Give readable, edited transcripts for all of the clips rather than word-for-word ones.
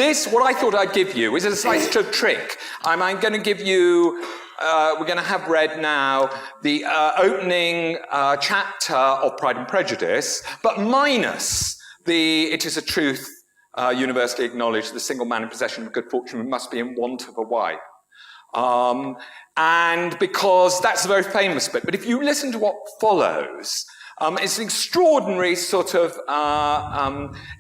This, what I thought I'd give you, is a slight trick. I'm going to give you, we're going to have read now the opening chapter of Pride and Prejudice, but minus the "it is a truth universally acknowledged, the single man in possession of good fortune must be in want of a wife." And because that's a very famous bit. But if you listen to what follows, it's an extraordinary sort of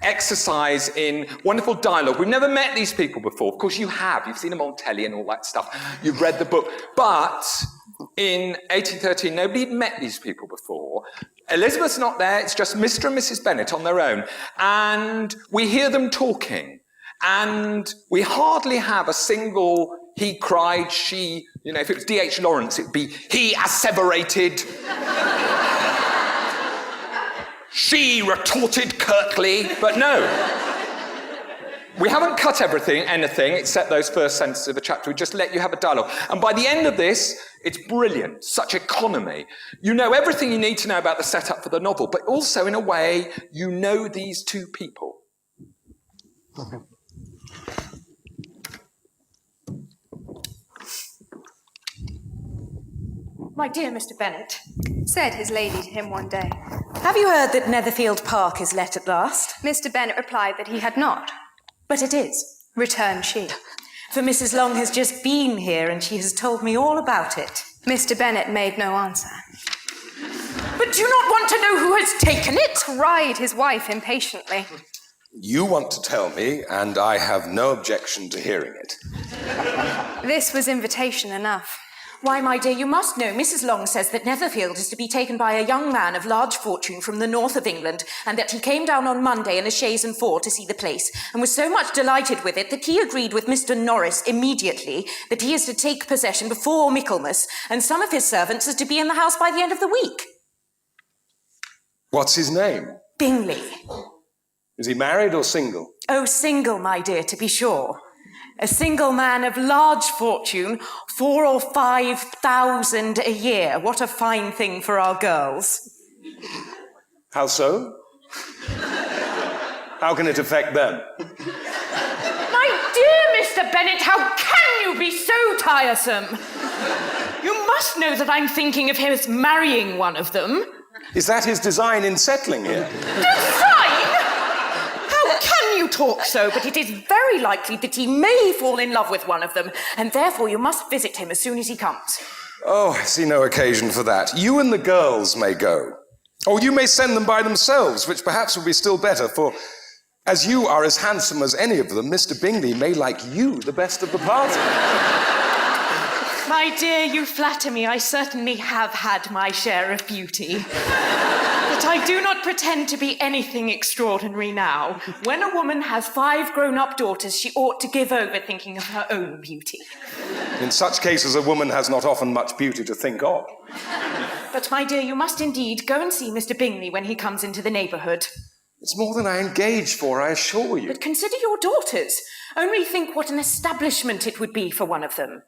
exercise in wonderful dialogue. We've never met these people before. Of course you have. You've seen them on telly and all that stuff. You've read the book. But in 1813, nobody had met these people before. Elizabeth's not there. It's just Mr. and Mrs. Bennett on their own. And we hear them talking. And we hardly have a single he cried, she, you know, if it was D.H. Lawrence, it'd be he asseverated. She retorted curtly, but no. We haven't cut anything, except those first sentences of a chapter. We just let you have a dialogue. And by the end of this, it's brilliant, such economy. You know everything you need to know about the setup for the novel, but also, in a way, you know these two people. "My dear Mr. Bennett," said his lady to him one day, "have you heard that Netherfield Park is let at last?" Mr. Bennett replied that he had not. "But it is," returned she. "for Mrs. Long has just been here and she has told me all about it." Mr. Bennett made no answer. "But do you not want to know who has taken it?" cried his wife impatiently. You want to tell me, and I have no objection to hearing it. This was invitation enough. "Why, my dear, you must know Mrs. Long says that Netherfield is to be taken by a young man of large fortune from the north of England, and that he came down on Monday in a chaise and four to see the place, and was so much delighted with it that he agreed with Mr. Norris immediately that he is to take possession before Michaelmas, and some of his servants are to be in the house by the end of the week." What's his name? "Bingley." Is he married or single? "Oh, single, my dear, to be sure. A single man of large fortune, 4,000 or 5,000 a year. What a fine thing for our girls." How so? How can it affect them? "My dear Mr. Bennett, how can you be so tiresome? You must know that I'm thinking of him as marrying one of them." Is that his design in settling here? "Design? How can you talk so? But it is very likely that he may fall in love with one of them, and therefore you must visit him as soon as he comes." Oh, I see no occasion for that. You and the girls may go. Or you may send them by themselves, which perhaps would be still better, for as you are as handsome as any of them, Mr. Bingley may like you the best of the party. "My dear, you flatter me. I certainly have had my share of beauty. But I do not pretend to be anything extraordinary now. When a woman has 5 grown-up daughters, she ought to give over thinking of her own beauty." In such cases, a woman has not often much beauty to think of. "But, my dear, you must indeed go and see Mr. Bingley when he comes into the neighbourhood." It's more than I engaged for, I assure you. "But consider your daughters. Only think what an establishment it would be for one of them."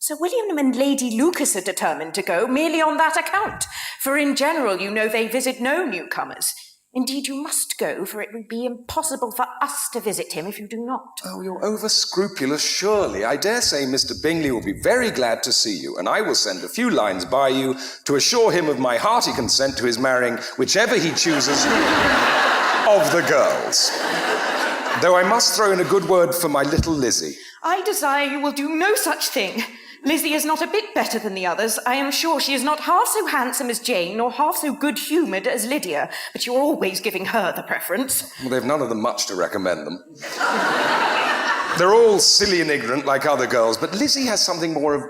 Sir William and Lady Lucas are determined to go merely on that account, for in general, you know, they visit no newcomers. Indeed, you must go, for it would be impossible for us to visit him if you do not. Oh, you're over-scrupulous, surely. I dare say Mr. Bingley will be very glad to see you, and I will send a few lines by you to assure him of my hearty consent to his marrying whichever he chooses of the girls. Though I must throw in a good word for my little Lizzie. "I desire you will do no such thing. Lizzie is not a bit better than the others. I am sure she is not half so handsome as Jane, nor half so good-humoured as Lydia, but you're always giving her the preference." Well, they've none of them much to recommend them. They're all silly and ignorant like other girls, but Lizzie has something more of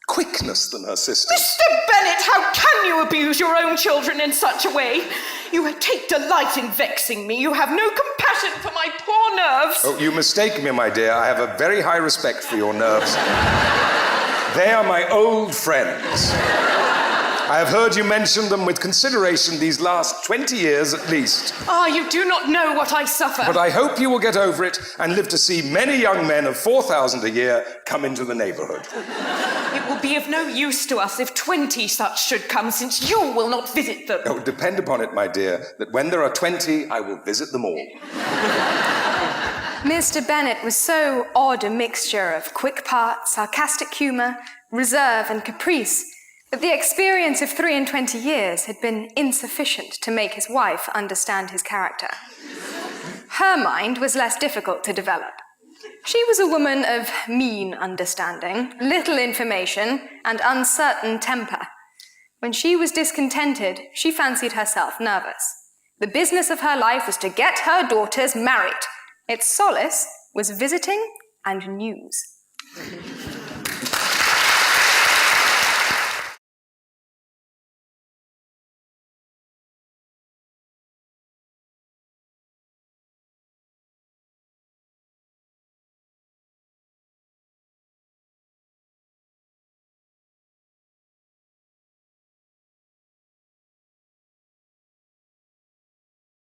quickness than her sisters. "Mr. Bennett, how can you abuse your own children in such a way? You take delight in vexing me. You have no compassion for my poor nerves." Oh, you mistake me, my dear. I have a very high respect for your nerves. They are my old friends. I have heard you mention them with consideration these last 20 years at least. "Ah, you do not know what I suffer." But I hope you will get over it and live to see many young men of 4,000 a year come into the neighbourhood. "It will be of no use to us if 20 such should come, since you will not visit them." Oh, depend upon it, my dear, that when there are 20, I will visit them all. Mr. Bennett was so odd a mixture of quick parts, sarcastic humour, reserve and caprice that the experience of 23 years had been insufficient to make his wife understand his character. Her mind was less difficult to develop. She was a woman of mean understanding, little information, and uncertain temper. When she was discontented, she fancied herself nervous. The business of her life was to get her daughters married. Its solace was visiting and news.